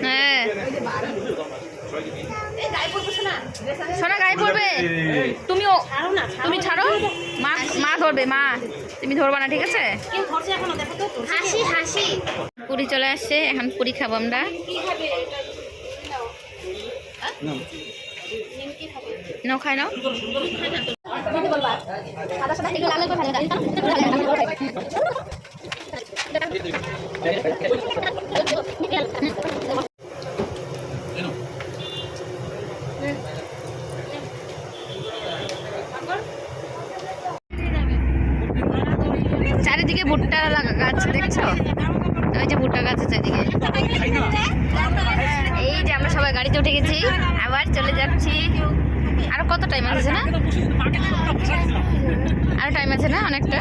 হ্যাঁ সোনা গায়ে পড়বে। তুমি ছাড়ো, মা ধরবে, মা তুমি ধরবা না, ঠিক আছে? হাসি হাসি পুরি চলে আসছে, এখন পুরি খাবো আমরা। নাও খাই নাও। চারিদিকে ভুট্টা গাছ দেখছো? ওই যে ভুট্টা গাছ আছে এদিকে। এই যে আমরা সবাই গাড়িতে উঠে গেছি, আবার চলে যাচ্ছি। আরো কত টাইম আছে না? আরো টাইম আছে না অনেকটা।